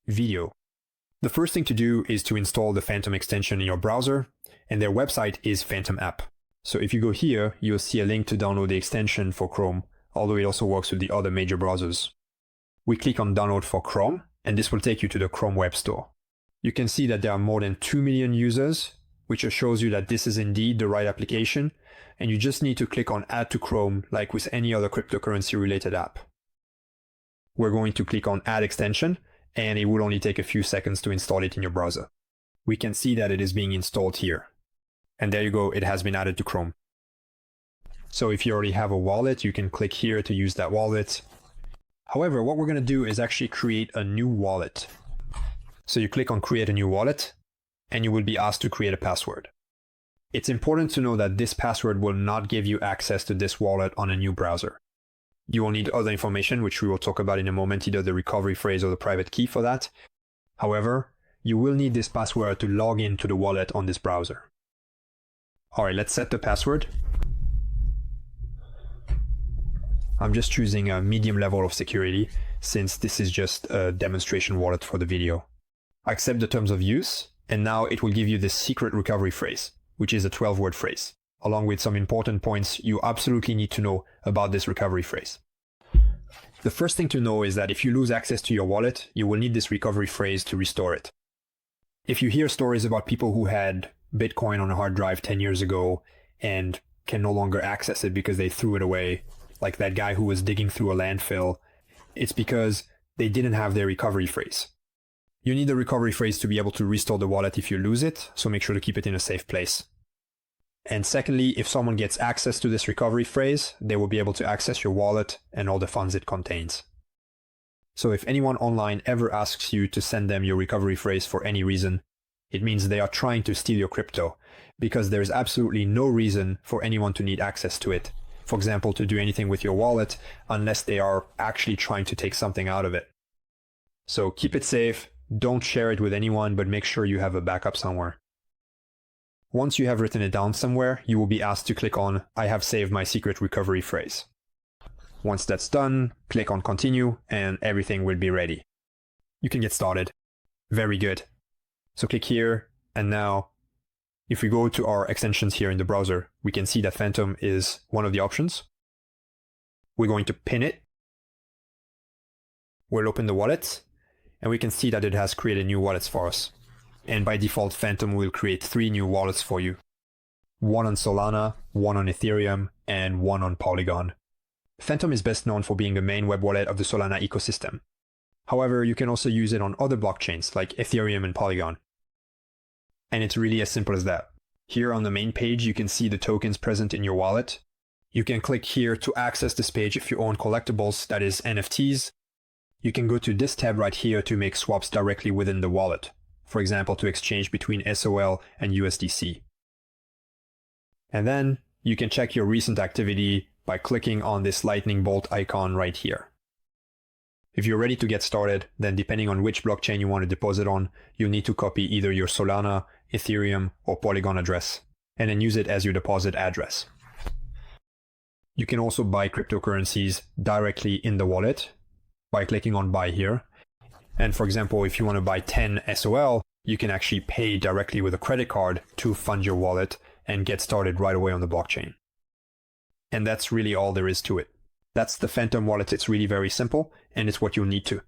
video. The first thing to do is to install the Phantom extension in your browser, and their website is Phantom app. So if you go here, you'll see a link to download the extension for Chrome, although it also works with the other major browsers. We click on download for Chrome, and this will take you to the Chrome Web Store. You can see that there are more than 2 million users, which shows you that this is indeed the right application, and you just need to click on Add to Chrome like with any other cryptocurrency related app. We're going to click on Add Extension, and it will only take a few seconds to install it in your browser. We can see that it is being installed here. And there you go, it has been added to Chrome. So if you already have a wallet, you can click here to use that wallet. However, what we're going to do is actually create a new wallet. So you click on Create a new wallet, and you will be asked to create a password. It's important to know that this password will not give you access to this wallet on a new browser. You will need other information, which we will talk about in a moment, either the recovery phrase or the private key for that. However, you will need this password to log into the wallet on this browser. All right, let's set the password. I'm just choosing a medium level of security since this is just a demonstration wallet for the video. I accept the terms of use, and now it will give you this secret recovery phrase, which is a 12-word phrase, along with some important points you absolutely need to know about this recovery phrase. The first thing to know is that if you lose access to your wallet, you will need this recovery phrase to restore it. If you hear stories about people who had Bitcoin on a hard drive 10 years ago and can no longer access it because they threw it away, like that guy who was digging through a landfill, it's because they didn't have their recovery phrase. You need the recovery phrase to be able to restore the wallet if you lose it, so make sure to keep it in a safe place. And secondly, if someone gets access to this recovery phrase, they will be able to access your wallet and all the funds it contains. So if anyone online ever asks you to send them your recovery phrase for any reason, it means they are trying to steal your crypto, because there is absolutely no reason for anyone to need access to it. For example, to do anything with your wallet, unless they are actually trying to take something out of it. So keep it safe, don't share it with anyone, but make sure you have a backup somewhere. Once you have written it down somewhere, you will be asked to click on I have saved my secret recovery phrase. Once that's done, click on Continue, and everything will be ready. You can get started. Very good. So click here, and now, if we go to our extensions here in the browser, we can see that Phantom is one of the options. We're going to pin it. We'll open the wallet, and we can see that it has created new wallets for us. And by default, Phantom will create 3 new wallets for you. One on Solana, one on Ethereum, and one on Polygon. Phantom is best known for being the main web wallet of the Solana ecosystem. However, you can also use it on other blockchains like Ethereum and Polygon. And it's really as simple as that. Here on the main page, you can see the tokens present in your wallet. You can click here to access this page if you own collectibles, that is NFTs. You can go to this tab right here to make swaps directly within the wallet. For example, to exchange between SOL and USDC. And then you can check your recent activity by clicking on this lightning bolt icon right here. If you're ready to get started, then depending on which blockchain you want to deposit on, you'll need to copy either your Solana, Ethereum, or Polygon address, and then use it as your deposit address. You can also buy cryptocurrencies directly in the wallet by clicking on Buy here. And for example, if you want to buy 10 SOL, you can actually pay directly with a credit card to fund your wallet and get started right away on the blockchain. And that's really all there is to it. That's the Phantom wallet. It's really very simple, and it's what you'll need to.